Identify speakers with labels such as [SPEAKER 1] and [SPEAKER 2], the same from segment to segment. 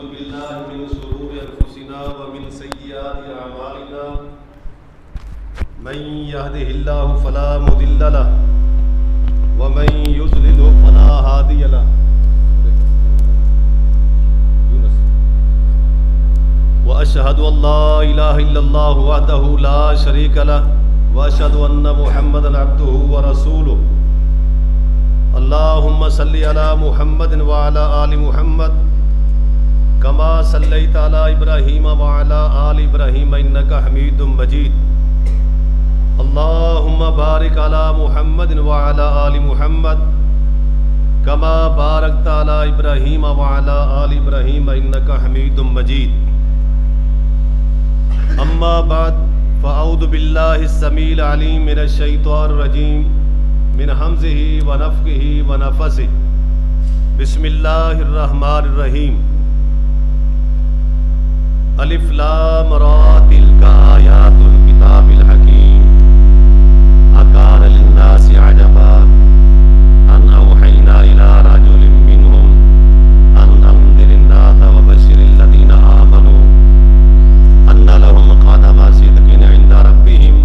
[SPEAKER 1] नऊज़ु बिल्लाहि मिन शुरूरि अनफुसिना व मिन सय्यिआति अअमालिना मन यहदिहिल्लाहु फला मुदिल्ल लहु व मन युज़लिलहु फला हादिय लहु व अशहदु अल्ला इलाहा इल्लल्लाहु वहदहु ला शरीक लहु व अशहदु अन्न मुहम्मदन अब्दुहु व रसूलुहु अल्लाहुम्मा सल्लि अला मुहम्मदिन व अला आलि मुहम्मद कमा सल्लैता अला इब्राहीम व अला आलि इब्राहीम इन्नका हमीदुम मजीद। अल्लाहुम्मा बारिक अला मुहम्मदिन व अला आलि मुहम्मद कमा बारकता अला इब्राहीम व अला आलि इब्राहीम इन्नका हमीदुम मजीद। अम्मा बाद फ़अऊज़ु बिल्लाहि स्समीइल अलीम मिनश शैतानिर रजीम मिन हमज़िही व नफ़्ख़िही व नफ़सिही। बिस्मिल्लाहिर रहमानिर रहीम। अलिफ लाम रा तिल्का आयातुल किताबिल हकीम अकान लिन्नासि अजबा अन अवहैना इला रजुलिन मिनहुम अन अंज़िरिन नास व बश्शिरिल लज़ीना आमनू अन्ना लहुम क़दमा सिद्क़िन इंदा रब्बिहिम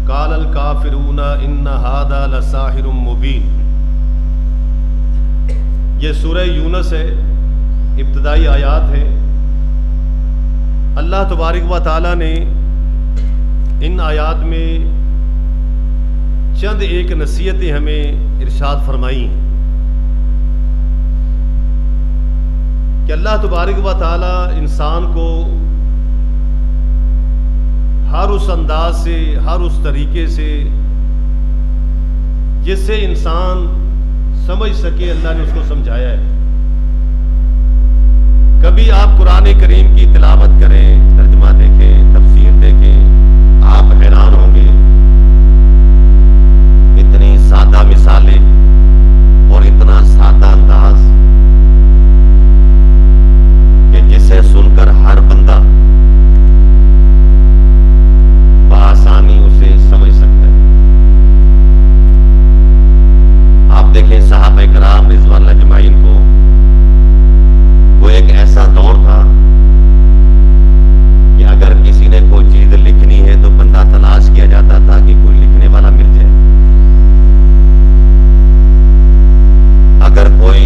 [SPEAKER 1] क़ालल काफ़िरूना इन्न हाज़ा लसाहिरुम मुबीन। ये सूरह यूनुस है, इब्तिदाई आयात है। अल्लाह तबारक व तआला ने इन आयात में चंद एक नसीहतें हमें इरशाद फरमाई हैं कि अल्लाह तबारक व तआला इंसान को हर उस अंदाज से, हर उस तरीके से जिससे इंसान समझ सके, अल्लाह ने उसको समझाया है। कभी आप कुरान करीम की तिलावत करें, तर्जुमा देखें, तफसीर देखें, आप हैरान होंगे। इतनी सादा मिसालें और इतना सादा अंदाज कि जिसे सुनकर हर बंदा बआसानी उसे समझ सकता है। आप देखें सहाबा किराम रिज़वान अजमाइन को, वो एक ऐसा दौर था कि अगर किसी ने कोई चीज लिखनी है तो बंदा तलाश किया जाता था कि कोई लिखने वाला मिल जाए। अगर कोई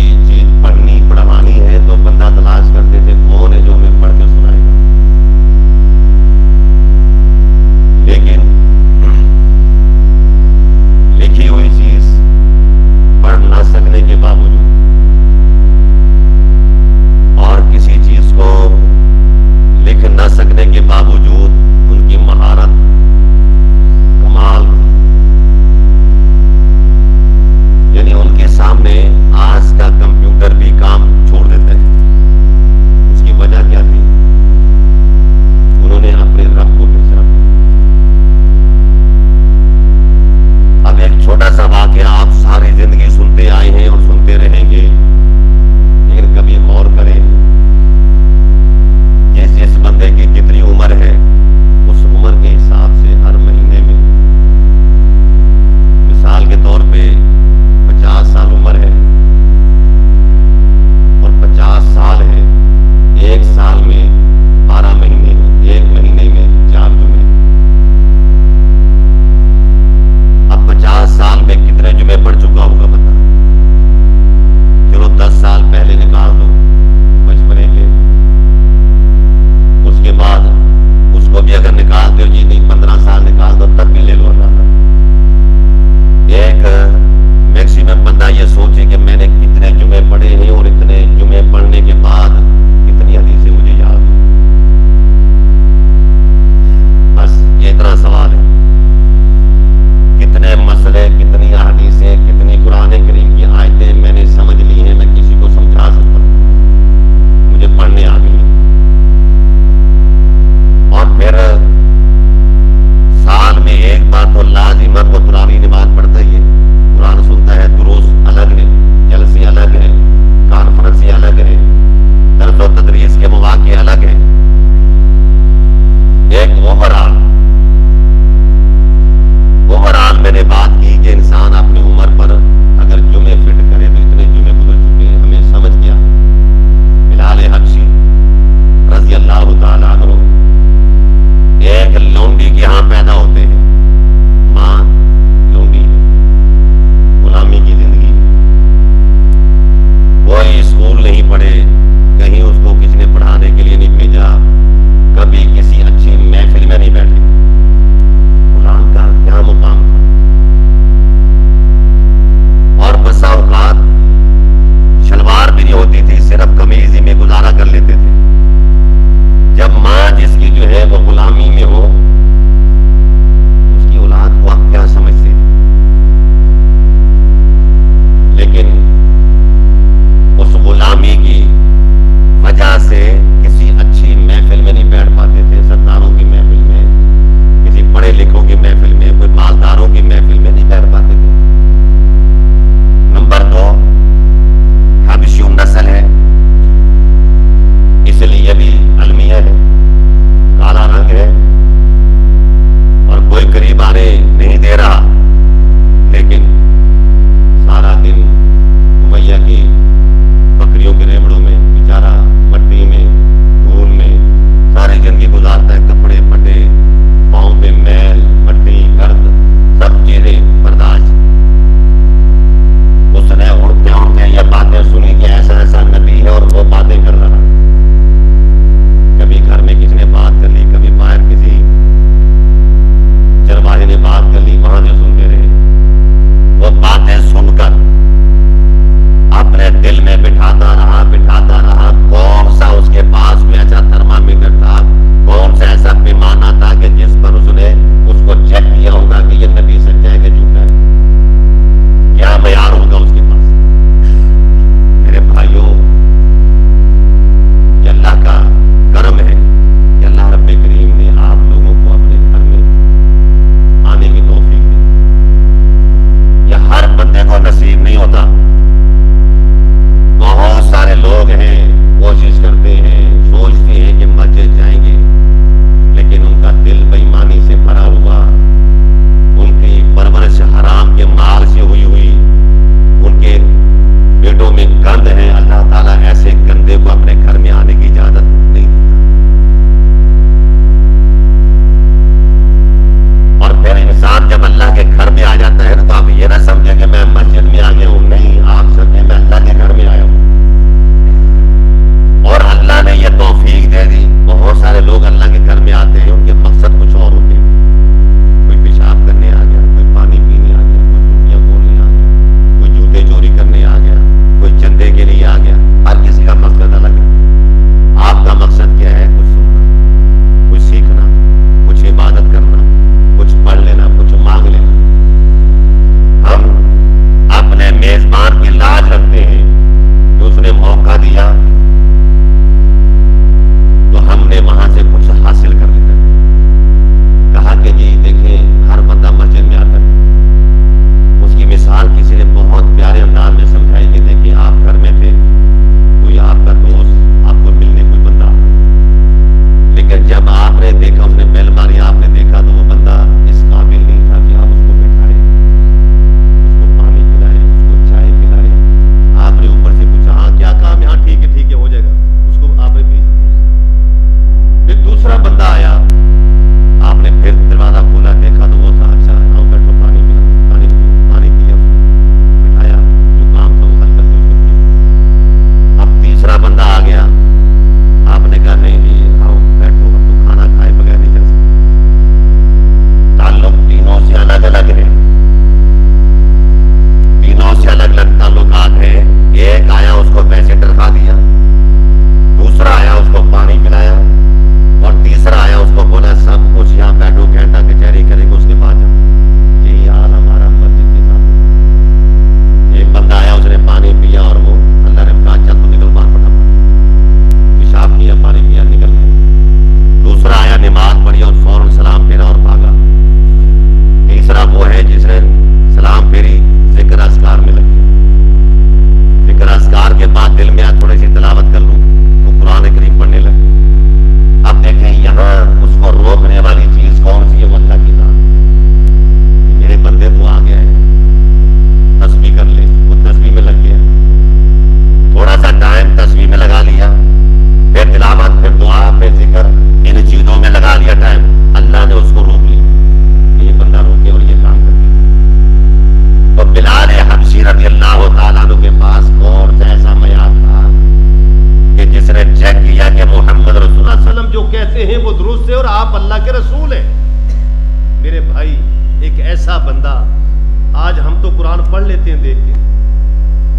[SPEAKER 1] पढ़ लेते हैं देख के,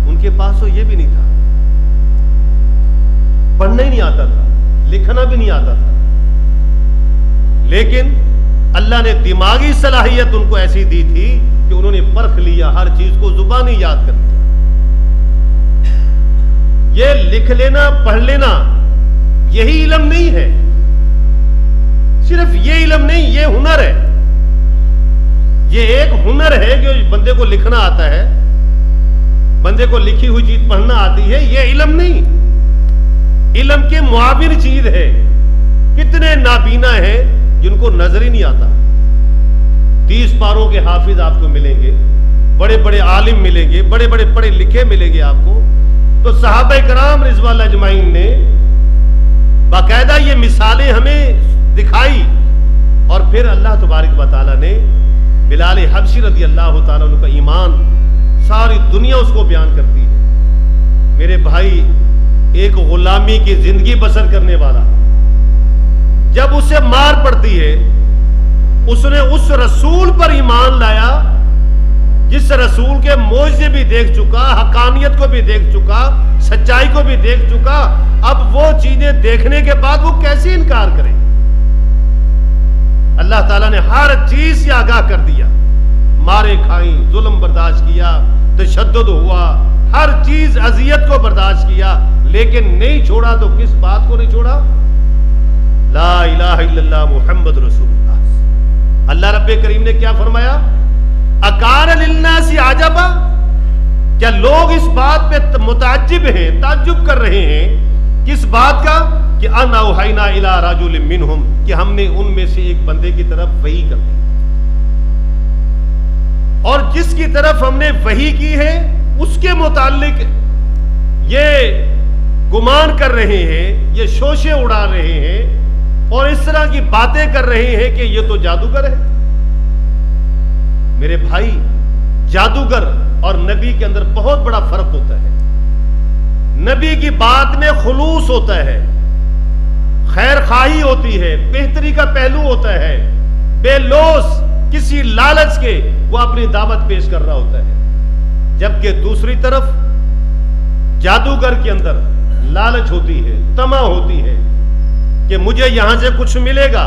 [SPEAKER 1] उनके पास तो ये भी नहीं था, पढ़ना ही नहीं आता था, लिखना भी नहीं आता था, लेकिन अल्लाह ने दिमागी सलाहियत उनको ऐसी दी थी कि उन्होंने परख लिया, हर चीज को जुबानी याद कर लिया। ये लिख लेना पढ़ लेना यही इल्म नहीं है, सिर्फ ये इल्म नहीं, ये हुनर है। ये एक हुनर है कि बंदे को लिखना आता है, बंदे को लिखी हुई चीज पढ़ना आती है, ये इल्म नहीं, इल्म के मुआविन चीज है। कितने नाबीना हैं जिनको नजर ही नहीं आता। 30 पारों के हाफिज आपको मिलेंगे, बड़े बड़े आलिम मिलेंगे, बड़े बड़े पढ़े लिखे मिलेंगे आपको। तो सहाबा कराम रिज़वान अजमाइन ने बाकायदा ये मिसालें हमें दिखाई, और फिर अल्लाह तबारक व तआला ने बिलाल हबशी रज़ी अल्लाह तआला अन्हु का ईमान, सारी दुनिया उसको बयान करती है। मेरे भाई, एक गुलामी की जिंदगी बसर करने वाला जब उसे मार पड़ती है, उसने उस रसूल पर ईमान लाया जिस रसूल के मोज़े भी देख चुका, हकानियत को भी देख चुका, सच्चाई को भी देख चुका। अब वो चीजें देखने के बाद वो कैसे इनकार करे? अल्लाह ताला ने हर चीज से आगाह कर दिया, मारे खाई, जुल्म बर्दाश्त किया, तशद्दुद हुआ, हर चीज अजियत को बर्दाश्त किया, लेकिन नहीं छोड़ा। तो किस बात को नहीं छोड़ा? ला इलाहा इल्लल्लाह मुहम्मद रसूलुल्लाह। अल्लाह रब्बे करीम ने क्या फरमाया? अकान लिन्नासी आजबा, क्या लोग इस बात पे मुताज्जिब हैं, ताज्जुब कर रहे हैं? किस बात का? कि अन्ना औहैना इला रजुलिन मिनहुम, कि हमने उनमें से एक बंदे की तरफ वही कर दी, और जिसकी तरफ हमने वही की है उसके मुताल्लिक ये गुमान कर रहे हैं, ये शोशे उड़ा रहे हैं और इस तरह की बातें कर रहे हैं कि ये तो जादूगर है। मेरे भाई, जादूगर और नबी के अंदर बहुत बड़ा फर्क होता है। नबी की बात में खुलूस होता है, खैर खाही होती है, बेहतरी का पहलू होता है। बेलोस किसी लालच के वो अपनी दावत पेश कर रहा होता है, जबकि दूसरी तरफ जादूगर के अंदर लालच होती है, तमा होती है कि मुझे यहां से कुछ मिलेगा।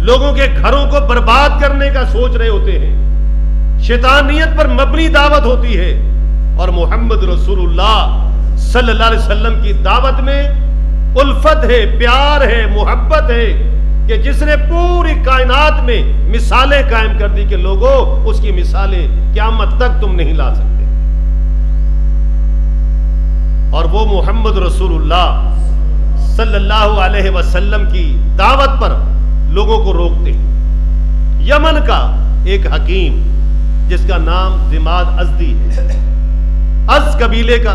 [SPEAKER 1] लोगों के घरों को बर्बाद करने का सोच रहे होते हैं, शैतानियत पर मबनी दावत होती है। और मोहम्मद रसूलुल्लाह सल्लल्लाहु अलैहि वसल्लम की दावत में उल्फत है, प्यार है, मोहब्बत है, कि जिसने पूरी कायनात में मिसालें कायम कर दी कि लोगों, उसकी मिसालें क़यामत तक तुम नहीं ला सकते। और वो मोहम्मद रसूलुल्लाह सल्लल्लाहु अलैहि वसल्लम की दावत पर लोगों को रोकते। यमन का एक हकीम जिसका नाम दिमाद अज़दी है, अज़ कबीले का,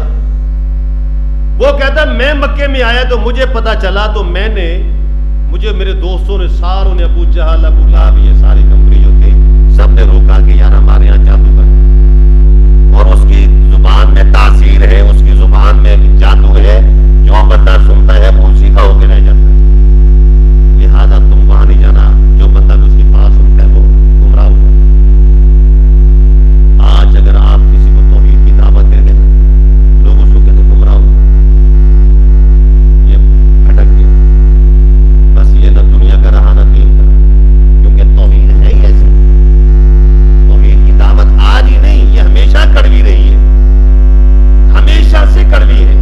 [SPEAKER 1] वो कहता मैं मक्के में आया तो मुझे पता चला, तो मुझे मेरे दोस्तों ने, सारों ने, अबू जहल, अबू लहब, ये सारी कंपनी जो थी, सब ने रोका कि यार हमारे यहाँ जादूगर, और उसकी जुबान में तासीर है, उसकी जुबान में जादू है, जो बंदा सुनता है वो सीखा होकर रह जाता है, लिहाजा तुम वहां नहीं जाना, जो बंदा भी उसकी बात सुनता है वो गुमराह होगा। आज अगर आप किसी को तौहीद की दावत दे देना, लोग उसको कहते गुमराह होगा, ये भटक गया, बस ये न दुनिया का रहा न दीन का, क्योंकि तौहीद है ही ऐसी। तौहीद की दावत आज ही नहीं, ये हमेशा कड़वी रही है, हमेशा से कड़वी है।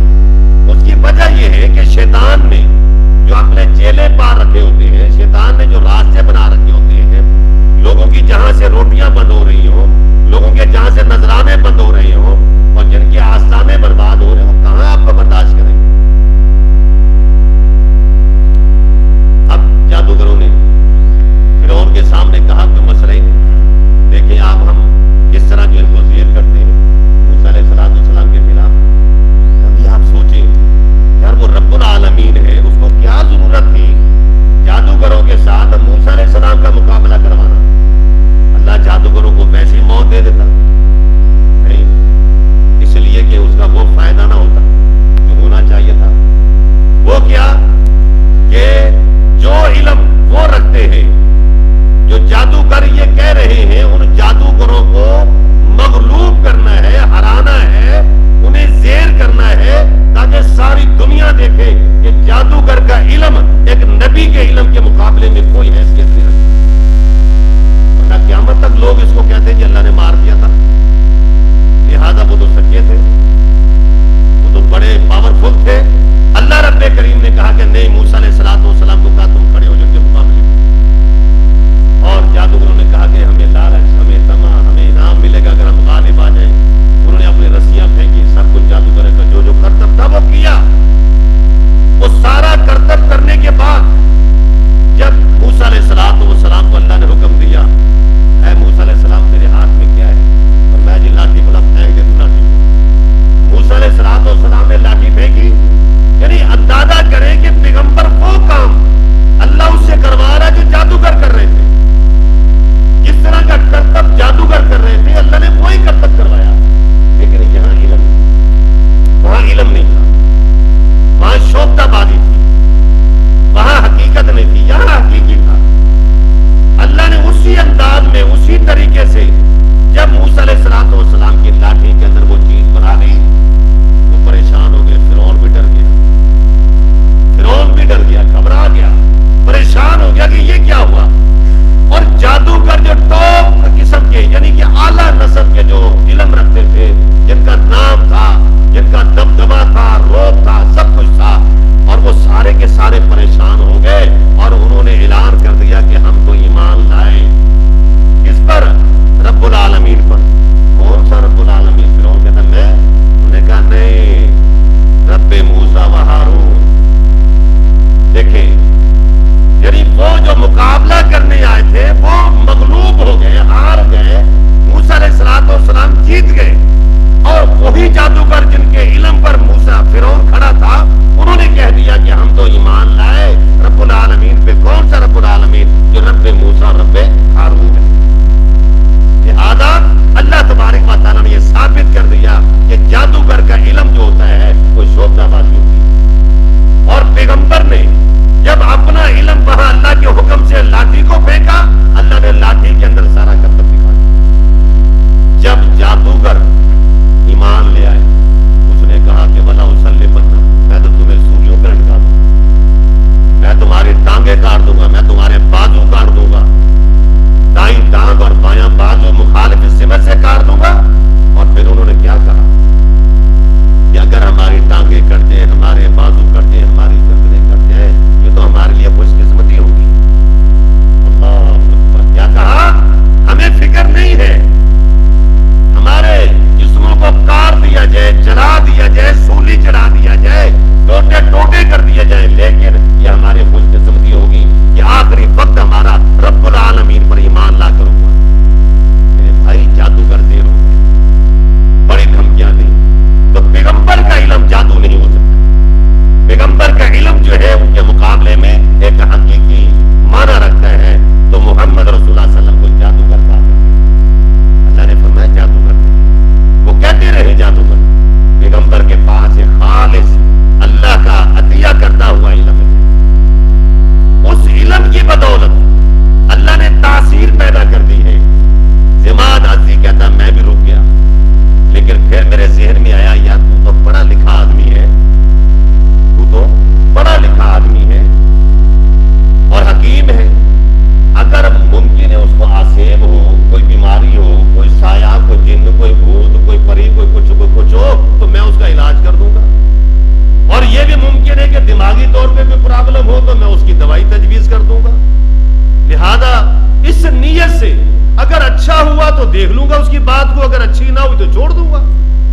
[SPEAKER 1] अगर अच्छा हुआ तो देख लूंगा उसकी बात को, अगर अच्छी ना हुई तो छोड़ दूंगा,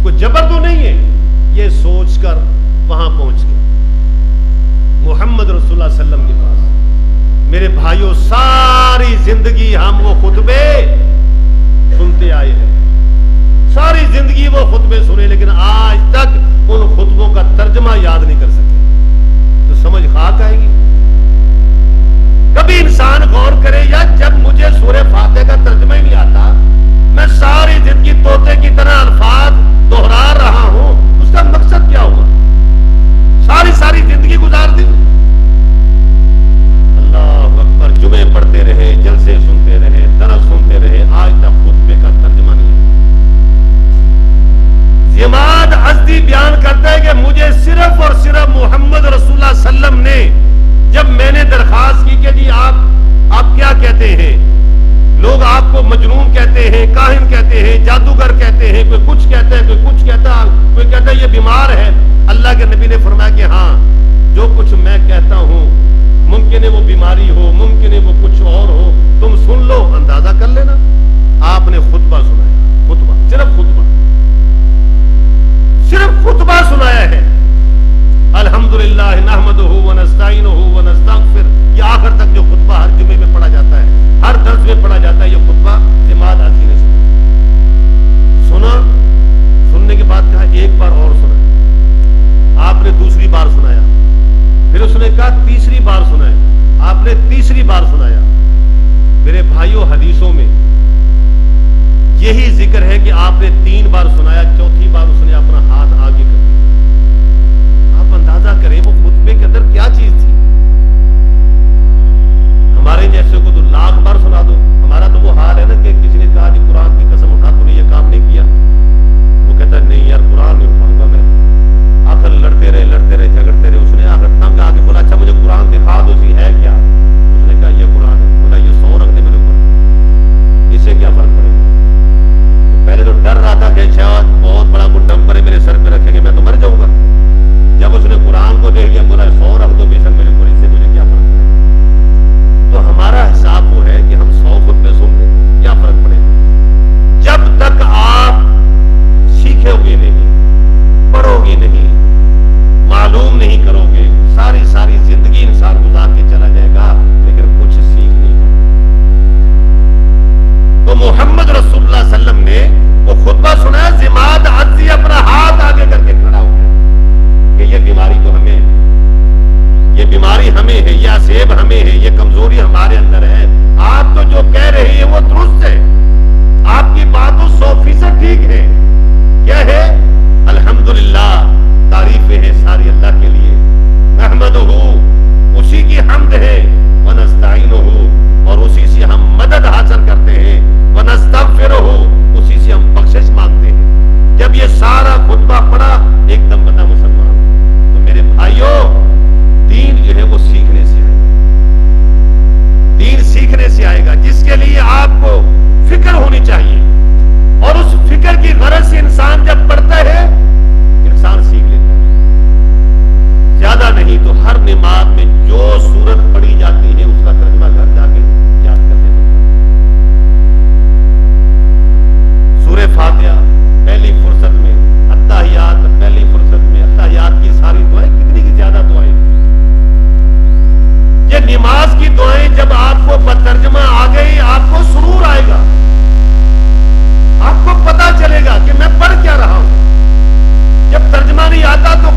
[SPEAKER 1] कोई जबर तो नहीं है। ये सोचकर वहां पहुंच गया मोहम्मद रसूलुल्लाह सल्लल्लाहु अलैहि वसल्लम के पास। मेरे भाइयों, सारी जिंदगी हम वो खुतबे सुनते आए हैं, सारी जिंदगी वो खुतबे सुने, लेकिन आज तक उन खुतबों का तर्जमा याद नहीं कर सके, तो समझ खाक आएगी। कभी इंसान गौर करे, या जब मुझे सूरह फातिहा का तर्जमा ही नहीं आता, मैं सारी जिंदगी तोते की तरह अल्फाज दोहरा रहा हूं, उसका मकसद क्या हुआ? सारी सारी जिंदगी गुजार दी। अल्लाह अकबर, जुमे पढ़ते रहे, जलसे सुनते रहे, दरस सुनते रहे, आज तक खुतबे का तर्जमा नहीं है। इमाद अज़दी बयान करता है कि मुझे सिर्फ और सिर्फ मोहम्मद रसूलुल्लाह सल्लम ने, जब मैंने दरखास्त की कि जी आप क्या कहते हैं, लोग आपको मजनून कहते हैं, काहिन कहते हैं, जादूगर कहते हैं, कोई कुछ कहता है, कोई कुछ कहता है, कोई कहता है ये बीमार है। अल्लाह के नबी ने फरमाया कि हाँ, जो कुछ मैं कहता हूं मुमकिन है वो बीमारी हो, मुमकिन है वो कुछ और हो, तुम सुन लो, अंदाजा कर लेना। आपने खुतबा सुनाया, खुतबा, सिर्फ खुतबा सुनाया है। अल्हम्दुलिल्लाह नहमदुहु व नस्तईनुहु व नस्तगफिर, ये आखिर तक जो खुतबा हर जुमे में पढ़ा जाता है, हर दर्स में पढ़ा जाता है, ये खुतबा इमाद अज़दी ने सुना। सुनने के बाद कहा एक बार और सुना। आपने दूसरी बार सुनाया, फिर उसने कहा तीसरी बार सुनाया, आपने तीसरी बार सुनाया। मेरे भाइयों, हदीसों में यही जिक्र है कि आपने 3 बार सुनाया, चौथी बार उसने अपना हाथ आगे कर दिया। आप अंदाजा करें वो खुतबे के अंदर क्या चीज थी। हमारे जैसे को तो लाख बार सुना दो, हमारा तो वो हाल है ना कि किसी ने कहा जी कुरान की कसम उठा, तूने ये काम नहीं किया, वो कहता नहीं यार कुरान नहीं उठाऊंगा मैं। आखिर लड़ते रहे, झगड़ते रहे, उसने आखिर तंग आके बोला अच्छा मुझे कुरान दिखा दो, सी है क्या? उसने कहा ये कुरान है। बोला ये 100 रख दे मेरे ऊपर, इससे क्या फर्क पड़ेगा? पहले तो डर रहा था कि शायद बहुत बड़ा कोई डंपर है मेरे सर पे रखेंगे, मैं तो मर जाऊंगा। जब उसने कुरान को देख लिया, बोला 100 रख दो बेशक मेरे ऊपर, इससे मुझे क्या फर्क पड़ेगा? तो हमारा हिसाब वो है कि हम 100 खुतबे सुन लें, क्या फर्क पड़ेगा? जब तक आप सीखोगे नहीं, पढ़ोगे नहीं, मालूम नहीं करोगे, सारी सारी जिंदगी इंसान गुजार के चला जाएगा, लेकिन कुछ सीख नहीं पाएगा। तो मोहम्मद रसूलुल्लाह सल्लम ने वो खुतबा सुनाया, इमाद अज़दी अपना हाथ आगे करके खड़ा हो गया कि ये बीमारी तो हमें, ये बीमारी हमें है, यह सेब हमें है, ये कमजोरी हमारे अंदर है। आप तो जो कह रहे हैं वो दुरुस्त है, आपकी बात तो 100% ठीक है। क्या है? अल्हम्दुलिल्लाह, तारीफें हैं सारी अल्लाह के लिए। नहमदुहु, उसी की हम्द है, व नस्तईनुहु, और उसी से हम मदद हासिल करते हैं, व नस्तगफिरुहु, उसी से हम बख्शिश मांगते हैं। जब ये सारा खुतबा पढ़ा, एकदम बना मुसलमान। तो मेरे भाइयों, दीन जो है वो सीखने से आएगा, दीन सीखने से आएगा, जिसके लिए आपको फिक्र होनी चाहिए। और उस फिक्र की गरज से इंसान जब पढ़ता है, इंसान सीख लेता है। ज्यादा नहीं तो हर नमाज में जो सूरत पढ़ी जाती है उसका तर्जुमा घर जाके याद कर लेना। सूरह फातिहा पहली फुर्सत में, अत्ताहियात पहली फुर्सत में, अत्ताहियात की सारी दुआएं, कितनी की ज्यादा दुआएं, ये नमाज की दुआएं जब आपको बतर्जुमा आ गई, आपको सुरूर आएगा, आपको पता चलेगा कि मैं पढ़ क्या रहा हूं। जब तर्जुमा नहीं आता तो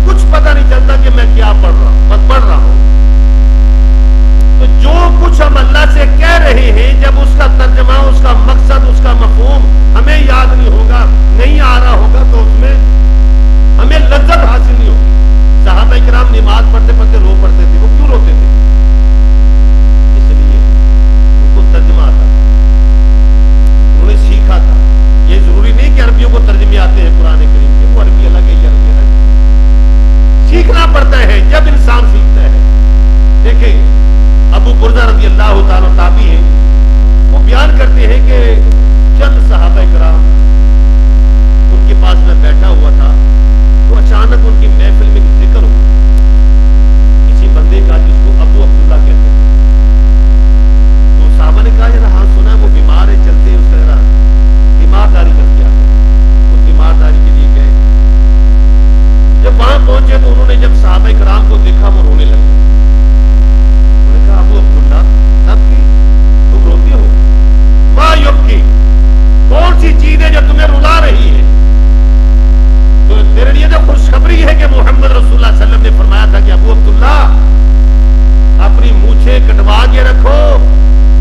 [SPEAKER 1] कुछ पता नहीं चलता कि मैं क्या पढ़ रहा हूं, बस पढ़ रहा हूं। तो जो कुछ हम अल्लाह से कह रहे हैं, जब उसका तर्जुमा, उसका मकसद, उसका मफहूम हमें याद नहीं होगा, नहीं आ रहा होगा, तो उसमें हमें लज्जत हासिल नहीं होगी। सहाबा किराम नमाज पढ़ते पढ़ते रो पड़ते थे। वो क्यों रोते थे? इसलिए उनको तर्जुमा आता था, उन्होंने सीखा था। ये जरूरी नहीं कि अरबियों को तर्जुमे आते हैं कुरान करीम के, वो अरबी अलग है, ये अरबी अलग है। सीखना पड़ता है। जब इंसान सीखता है, देखिए अबू बुर्दा रज़ी अल्लाह ताला ताबी है, वो बयान करते हैं कि चंद सहाबा किराम उनके पास में बैठा हुआ था, तो अचानक उनकी महफिल में जिक्र हुआ किसी बंदे का जिसको अबू अब्दुल्ला कहते थे। तो साहबा ने कहा, जरा हाँ सुना, वो बीमार है, सहाबा इकराम को देखा, वो रोने लगे। उन्होंने कहा अबू अब्दुल्ला तब की तुम रोते हो? मा युबकी, कौन सी चीज है जो तुम्हें रुला रही है? तो तेरे लिए तो खुशखबरी है कि मोहम्मद रसूलुल्लाह सल्लल्लाहु अलैहि वसल्लम ने फरमाया था कि अबू अब्दुल्ला अपनी मूछें कटवा के रखो,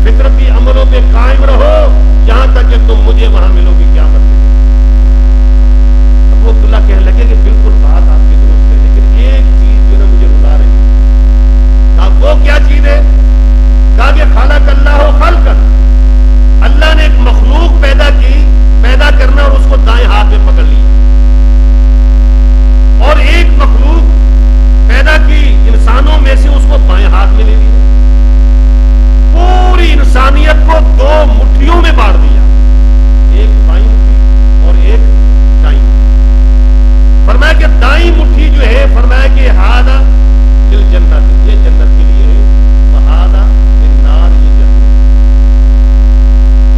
[SPEAKER 1] फितरती अमलों पे कायम रहो, यहां तक कि तुम मुझे वहां मिलोगे क़यामत के दिन। अबू अब्दुल्ला कहने लगे कि बिल्कुल बात आपकी दुरुस्त है, लेकिन एक चीज जो ना मुझे रुला रही है। कहा वो क्या चीज है? कहा कि खलक़ल्लाहु खल्क़न, अल्लाह ने एक मखलूक पैदा की, पैदा करना और उसको दाएं हाथ में पकड़ लिया, और एक मखलूक पैदा की इंसानों में से उसको बाएं हाथ में ले लिया। पूरी इंसानियत को दो मुट्ठियों में बांट दिया, एक बाईं मुट्ठी और एक दाईं। फरमाया कि दाईं मुट्ठी जो है, फरमाया कि हादा दिल जन्नत, ये जन्नत के लिए है, वहादा दिल नार, ये जन्नत।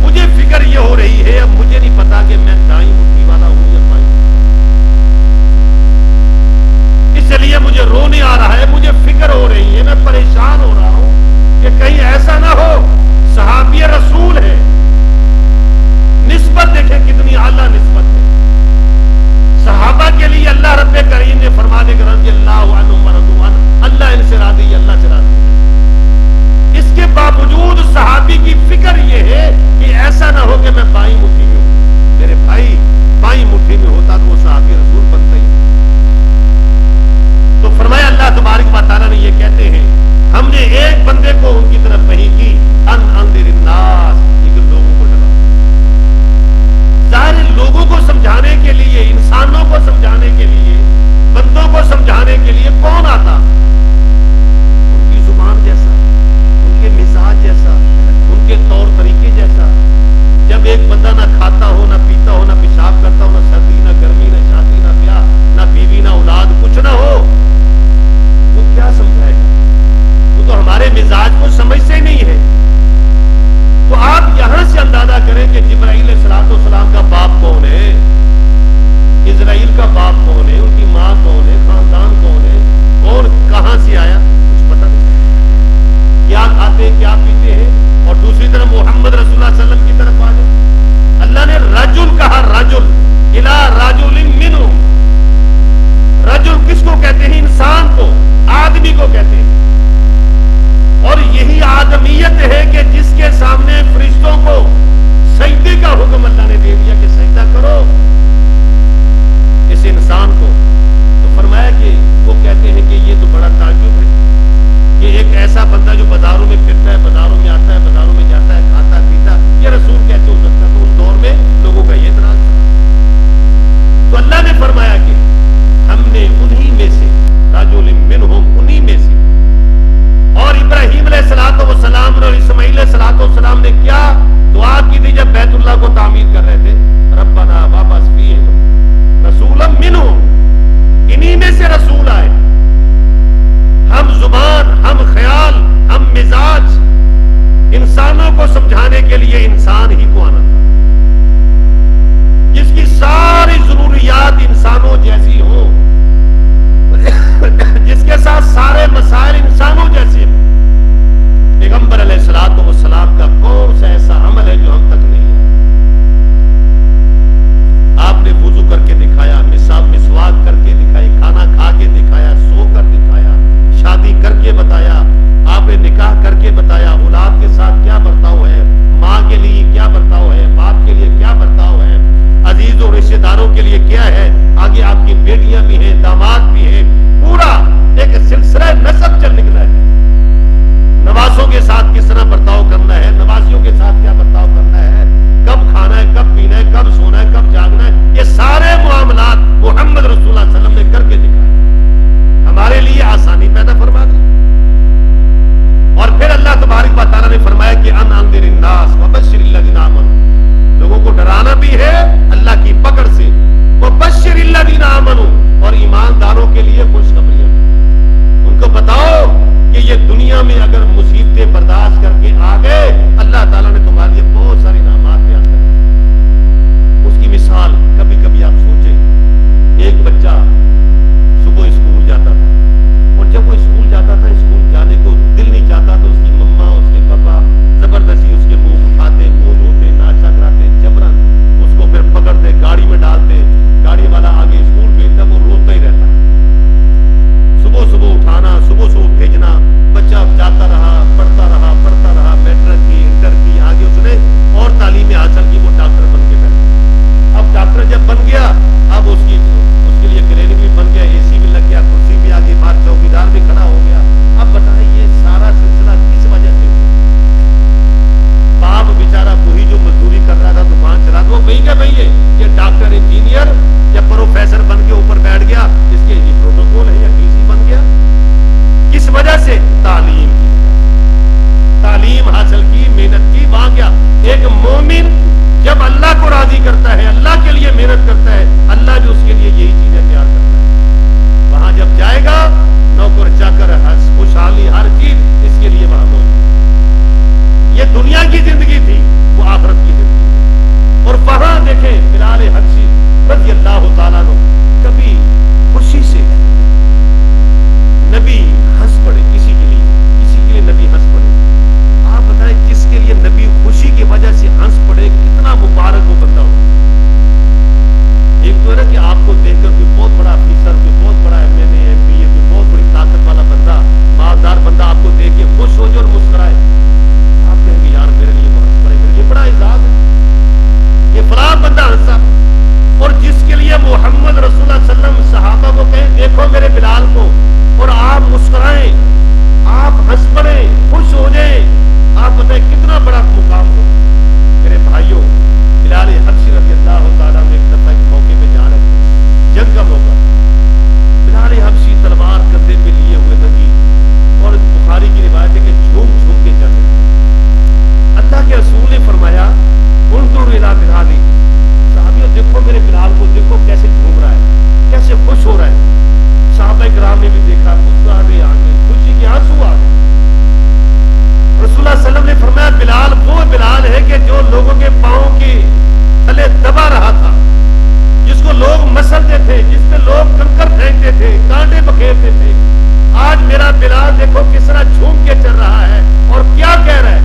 [SPEAKER 1] मुझे फिक्र ये हो रही है, अब मुझे नहीं पता कि मैं दाईं मुट्ठी वाला हूं या बाईं, इसलिए मुझे रोने आ रहा है, मुझे फिक्र हो रही है, मैं परेशान हो रहा हूं कि कहीं ऐसा ना हो सहाबी रसूल है, निस्बत देखें कितनी आला निस्बत है। सहाबा के लिए अल्लाह रब्बे करीम ने फरमा दे रज़ियल्लाहु अन्हुम व रज़ू अन्हु, अल्लाह इनसे राज़ी है, अल्लाह से राज़ी है। इसके बावजूद सहाबी की फिक्र यह है कि ऐसा ना हो कि मैं बाईं मुट्ठी में हूं। मेरे भाई बाईं मुट्ठी में होता तो वो सहाबी रसूल बनता ही। तो फरमाया अल्लाह तबारक व तआला ने ये कहते हैं, हमने एक बंदे को उनकी तरफ वही की, अन अंदिरन्नास, लेकिन लोगों को डराओ। जाहिर लोगों को समझाने के लिए, इंसानों को समझाने के लिए, बंदों को समझाने के लिए कौन आता? उनकी जुबान जैसा, उनके मिजाज जैसा, उनके तौर तरीके जैसा। जब एक बंदा ना खाता हो, ना पीता हो, ना पेशाब करता हो, ना सर्दी, ना गर्मी, ना शादी, ना ब्याह, ना बीवी, ना औलाद, कुछ ना हो, वो क्या समझाएगा? वो तो हमारे मिजाज को समझते ही नहीं है। तो आप यहां से अंदाजा करें कि जिब्राइल अलैहिस्सलाम का बाप कौन है, इजराइल का बाप कौन है, उनकी मां कौन है, खानदान कौन है, कौन कहां से आया, कुछ पता नहीं। क्या खाते हैं, क्या पीते हैं। और दूसरी तरफ मोहम्मद रसूलुल्लाह सल्लल्लाहु अलैहि वसल्लम की तरफ आ जाए, अल्लाह ने रजुल कहा, रजुल इला रजुलिन मिनहुम। रजुल किसको कहते हैं? इंसान को, आदमी को कहते हैं। और यही आदमियत है कि जिसके सामने फरिश्तों को सजदे का हुक्म अल्लाह ने दे दिया कि सजदा करो इस इंसान को। तो फरमाया कि वो कहते हैं कि ये तो बड़ा ताज्जुब है कि एक ऐसा बंदा जो बाजारों में फिरता है, बाजारों में आता है, बाजारों में जाता है, खाता पीता, ये रसूल कैसे हो सकता है? तो उस दौर में लोगों का ये इतराज था। तो अल्लाह ने फरमाया कि हमने उन्हीं में से, रजुलिन मिनहुम, उन्हीं में से। और इब्राहीम अलैहिस्सलाम और इस्माईल अलैहिस्सलाम ने क्या दुआ की थी जब बैतुल्लाह को तामीर कर रहे थे? रब्बना वाबअस फीहिम रसूलन मिनहुम, इन्हीं में से रसूल आए। हम जुबान, हम ख्याल, हम मिजाज इंसानों को समझाने के लिए इंसान ही को आना था, जिसकी सारी जरूरियात इंसानों जैसी हो, जिसके साथ सारे मसाइल इंसानों जैसे। पैगंबर अलैहिस्सलातु वस्सलाम का कौन सा ऐसा अमल है जो हम तक नहीं है? आपने वुजू करके दिखाया, मिसवाक करके दिखाई, खाना खा के दिखाया, सो कर दिखाया, शादी करके बताया, आपने निकाह करके बताया, औलाद के साथ क्या बर्ताव है, माँ के लिए क्या बर्ताव है, बाप के लिए क्या बर्ताव है, अजीज और रिश्तेदारों के लिए क्या है, आगे आपकी बेटियां भी हैं, दामाद भी हैं, पूरा एक सिलसिला नसब चल निकला है। नवाजों के साथ किस तरह बर्ताव करना है, नवाजियों के साथ क्या खेलते थे। आज मेरा बिलाल देखो किस तरह झूम के चल रहा है और क्या कह रहा है,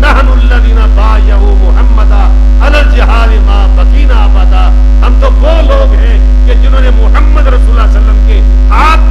[SPEAKER 1] नहनुल्लज़ीना बायअू मुहम्मदा अलल जिहाद मा बकीना अबदा। हम तो वो लोग हैं कि जिन्होंने मोहम्मद रसूलुल्लाह सल्लल्लाहु अलैहि वसल्लम के हाथ